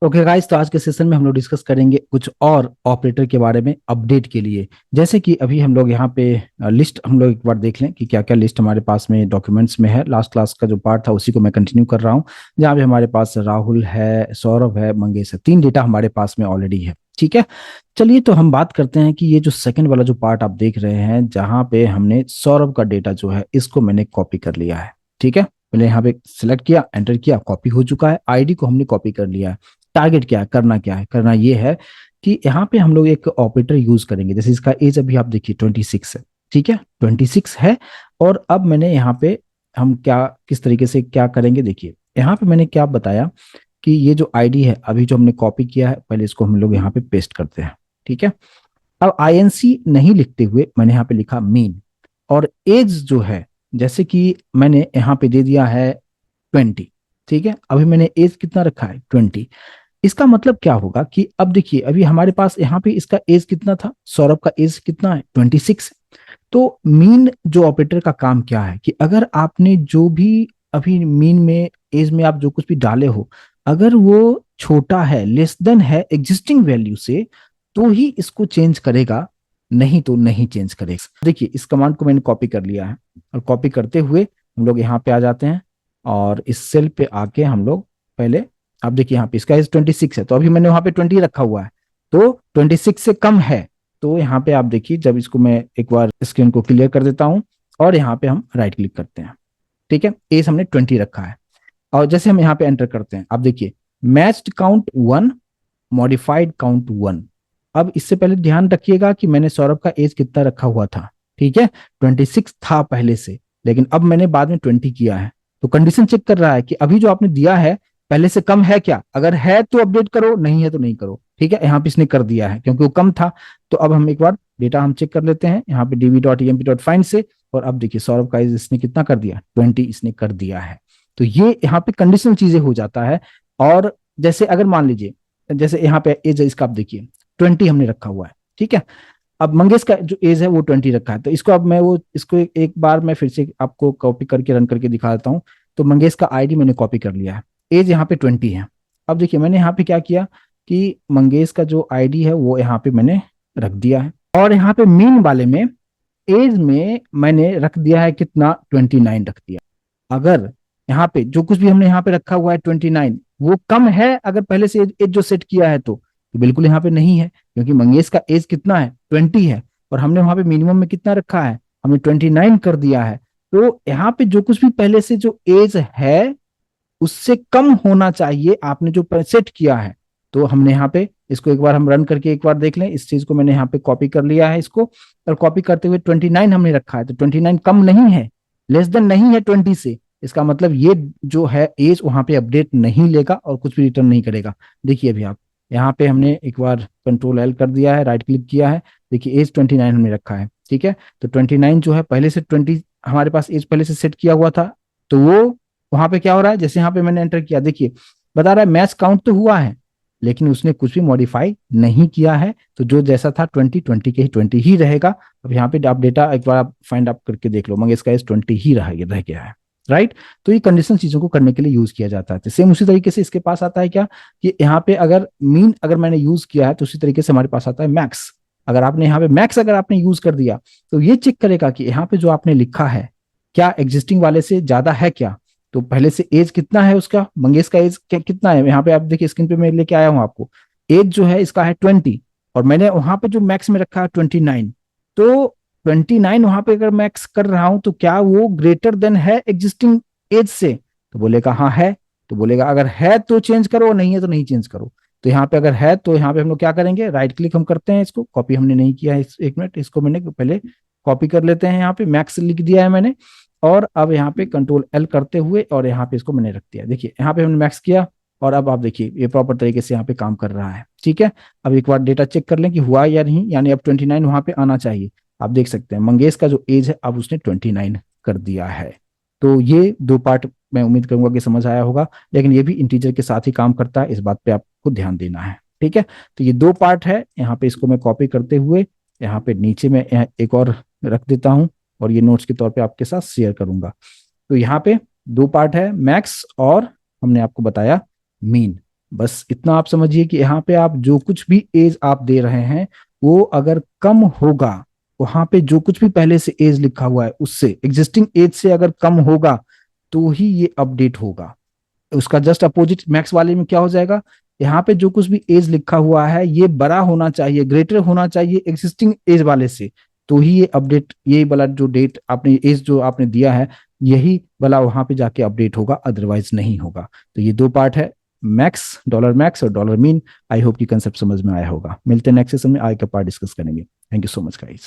Okay guys, तो आज के सेशन में हम लोग डिस्कस करेंगे कुछ और ऑपरेटर के बारे में अपडेट के लिए। जैसे कि अभी हम लोग यहाँ पे लिस्ट हम लोग एक बार देख लें कि क्या क्या लिस्ट हमारे पास में डॉक्यूमेंट्स में है। लास्ट क्लास का जो पार्ट था उसी को मैं कंटिन्यू कर रहा हूँ, जहाँ पे हमारे पास राहुल है, सौरभ है, मंगेश है, तीन डेटा हमारे पास में ऑलरेडी है। ठीक है, चलिए तो हम बात करते हैं कि ये जो सेकंड वाला जो पार्ट आप देख रहे हैं, जहाँ पे हमने सौरभ का डेटा जो है इसको मैंने कॉपी कर लिया है। ठीक है, पहले यहाँ पे सिलेक्ट किया, एंटर किया, कॉपी हो चुका है, आईडी को हमने कॉपी कर लिया है। टारगेट क्या है, करना क्या है, करना ये है कि यहाँ पे हम लोग एक ऑपरेटर यूज करेंगे। जैसे इसका एज अभी आप देखिए 26 है। ठीक है, 26 है। और अब मैंने यहाँ पे हम क्या किस तरीके से क्या करेंगे, देखिए यहाँ पे मैंने क्या बताया कि ये जो आईडी है अभी जो हमने कॉपी किया है, पहले इसको हम लोग यहाँ पे पेस्ट करते हैं। ठीक है, अब आईएनसी नहीं लिखते हुए मैंने यहाँ पे लिखा मीन। और एज जो है, जैसे कि मैंने यहाँ पे दे दिया है 20। ठीक है, अभी मैंने एज कितना रखा है, 20। इसका मतलब क्या होगा कि अब देखिए अभी हमारे पास यहाँ पे इसका एज कितना था, सौरभ का एज कितना है, 26। तो मीन जो ऑपरेटर का काम क्या है कि अगर आपने जो भी अभी मीन में एज में आप जो कुछ भी डाले हो, अगर वो छोटा है, लेस देन है एग्जिस्टिंग वैल्यू से, तो ही इसको चेंज करेगा, नहीं तो नहीं चेंज करेगा। देखिए इस कमांड को मैंने कॉपी कर लिया है, और कॉपी करते हुए हम लोग यहाँ पे आ जाते हैं, और इस सेल पे आके हम लोग पहले, आप देखिए यहाँ पे इसका एज 26 है, तो अभी मैंने वहां पे 20 रखा हुआ है, तो 26 से कम है। तो यहाँ पे आप देखिए, जब इसको मैं एक बार स्क्रीन को क्लियर कर देता हूँ, और यहाँ पे हम राइट क्लिक करते हैं। ठीक है, एज हमने 20 रखा है, और जैसे हम यहाँ पे एंटर करते हैं, आप देखिए मैच्ड काउंट 1, मॉडिफाइड काउंट 1। अब इससे पहले ध्यान रखिएगा कि मैंने सौरभ का एज कितना रखा हुआ था। ठीक है, 26 था पहले से, लेकिन अब मैंने बाद में 20 किया है। तो कंडीशन चेक कर रहा है कि अभी जो आपने दिया है पहले से कम है क्या, अगर है तो अपडेट करो, नहीं है तो नहीं करो। ठीक है, यहाँ पे इसने कर दिया है क्योंकि वो कम था। तो अब हम एक बार डेटा हम चेक कर लेते हैं यहाँ पे db.emp.find से, और अब देखिए सौरभ का एज इसने कितना कर दिया, 20 इसने कर दिया है। तो ये यहाँ पे कंडीशनल चीजें हो जाता है। और जैसे अगर मान लीजिए, जैसे यहाँ पे एज इसका आप देखिए 20 हमने रखा हुआ है। ठीक है, अब मंगेश का जो एज है वो 20 रखा है, तो इसको अब मैं वो इसको एक बार मैं फिर से आपको कॉपी करके रन करके दिखा देता हूँ। तो मंगेश का आईडी मैंने कॉपी कर लिया है, एज यहाँ पे 20 है। अब देखिए मैंने यहाँ पे क्या किया कि मंगेश का जो आईडी है वो यहाँ पे मैंने रख दिया है, और यहाँ पे मीन वाले में एज में मैंने रख दिया है कितना, 29 रख दिया। अगर यहाँ पे जो कुछ भी हमने यहाँ पे रखा हुआ है 29, वो कम है अगर पहले से एज जो सेट किया है, तो बिल्कुल यहाँ पे नहीं है, क्योंकि मंगेश का एज कितना है, 20 है, और हमने वहां पे मिनिमम में कितना रखा है, हमने 29 कर दिया है। तो यहाँ पे जो कुछ भी पहले से जो एज है उससे कम होना चाहिए आपने जो सेट किया है। तो हमने यहाँ पे इसको एक बार हम रन करके एक बार देख लें, इस चीज को मैंने यहाँ पे कॉपी कर लिया है इसको, और कॉपी करते हुए 29 हमने रखा है, तो 29 कम नहीं है, लेस देन नहीं है 20 से। इसका मतलब ये जो है एज वहां पे अपडेट नहीं लेगा और कुछ भी रिटर्न नहीं करेगा। देखिए अभी आप यहाँ पे हमने एक बार कंट्रोल एल कर दिया है, राइट क्लिक किया है, देखिए एज 29 हमने रखा है। ठीक है, तो 29 जो है पहले से 20 हमारे पास एज पहले से सेट किया हुआ था, तो वो वहां पे क्या हो रहा है, जैसे यहाँ पे मैंने एंटर किया, देखिए बता रहा है मैच काउंट तो हुआ है, लेकिन उसने कुछ भी मॉडिफाई नहीं किया है। तो जो जैसा था 20 के ही 20 ही रहेगा। अब यहाँ पे आप डेटा एक बार आप फाइंड आउट करके देख लो, मगर इसका एज 20 ही रह गया है। राइट, तो ये कंडीशन चीजों को करने के लिए यूज किया जाता है। सेम उसी तरीके से इसके पास आता है क्या, कि यहाँ पे अगर मीन अगर मैंने यूज किया है, तो उसी तरीके से हमारे पास आता है मैक्स। अगर आपने यहाँ पे मैक्स अगर आपने यूज कर दिया, तो ये चेक करेगा कि यहाँ पे जो आपने लिखा है क्या एग्जिस्टिंग वाले से ज्यादा है क्या। तो पहले से एज कितना है उसका, मंगेश का एज कितना है, यहाँ पे आप देखिए स्क्रीन पे मैं लेके आया हूँ आपको, एज जो है इसका है 20, और मैंने वहां पे जो मैक्स में रखा है 29। तो 29 वहां पे अगर मैक्स कर रहा हूं, तो क्या वो ग्रेटर देन है एग्जिस्टिंग एज से, तो बोलेगा हाँ है। तो बोलेगा अगर है तो चेंज करो, नहीं है तो नहीं चेंज करो। तो यहाँ पे अगर है तो यहाँ पे हम लोग क्या करेंगे, राइट क्लिक हम करते हैं, इसको कॉपी हमने नहीं किया है, एक मिनट इसको मैंने पहले कॉपी कर लेते हैं, यहाँ पे मैक्स लिख दिया है मैंने, और अब यहाँ पे कंट्रोल एल करते हुए और यहाँ पे इसको मैंने रख दिया। देखिए यहाँ पे हमने मैक्स किया, और अब आप देखिए ये प्रॉपर तरीके से यहाँ पे काम कर रहा है। ठीक है, अब एक बार डेटा चेक कर लें कि हुआ या नहीं, यानी अब 29 वहां पे आना चाहिए। आप देख सकते हैं मंगेश का जो एज है अब उसने 29 कर दिया है। तो ये दो पार्ट मैं उम्मीद करूंगा कि समझ आया होगा, लेकिन ये भी इंटीजर के साथ ही काम करता है, इस बात पे आपको ध्यान देना है। ठीक है, तो ये दो पार्ट है, यहाँ पे इसको मैं कॉपी करते हुए यहाँ पे नीचे में एक और रख देता हूँ, और ये नोट्स के तौर पे आपके साथ शेयर करूंगा। तो यहाँ पे दो पार्ट है, मैक्स और हमने आपको बताया मीन। बस इतना आप समझिए कि यहाँ पे आप जो कुछ भी एज आप दे रहे हैं वो अगर कम होगा, वहां पे जो कुछ भी पहले से एज लिखा हुआ है उससे, एग्जिस्टिंग एज से अगर कम होगा तो ही ये अपडेट होगा। उसका जस्ट अपोजिट मैक्स वाले में क्या हो जाएगा, यहाँ पे जो कुछ भी एज लिखा हुआ है ये बड़ा होना चाहिए, ग्रेटर होना चाहिए एग्जिस्टिंग एज वाले से, तो ही ये अपडेट, ये वाला जो डेट आपने एज जो आपने दिया है यही वाला वहां पे जाके अपडेट होगा, अदरवाइज नहीं होगा। तो ये दो पार्ट है, मैक्स और डॉलर मीन। आई होप कि कंसेप्ट समझ में आया होगा। मिलते हैं नेक्स्ट सेशन में, आगे का पार्ट डिस्कस करेंगे। Thank you so much guys.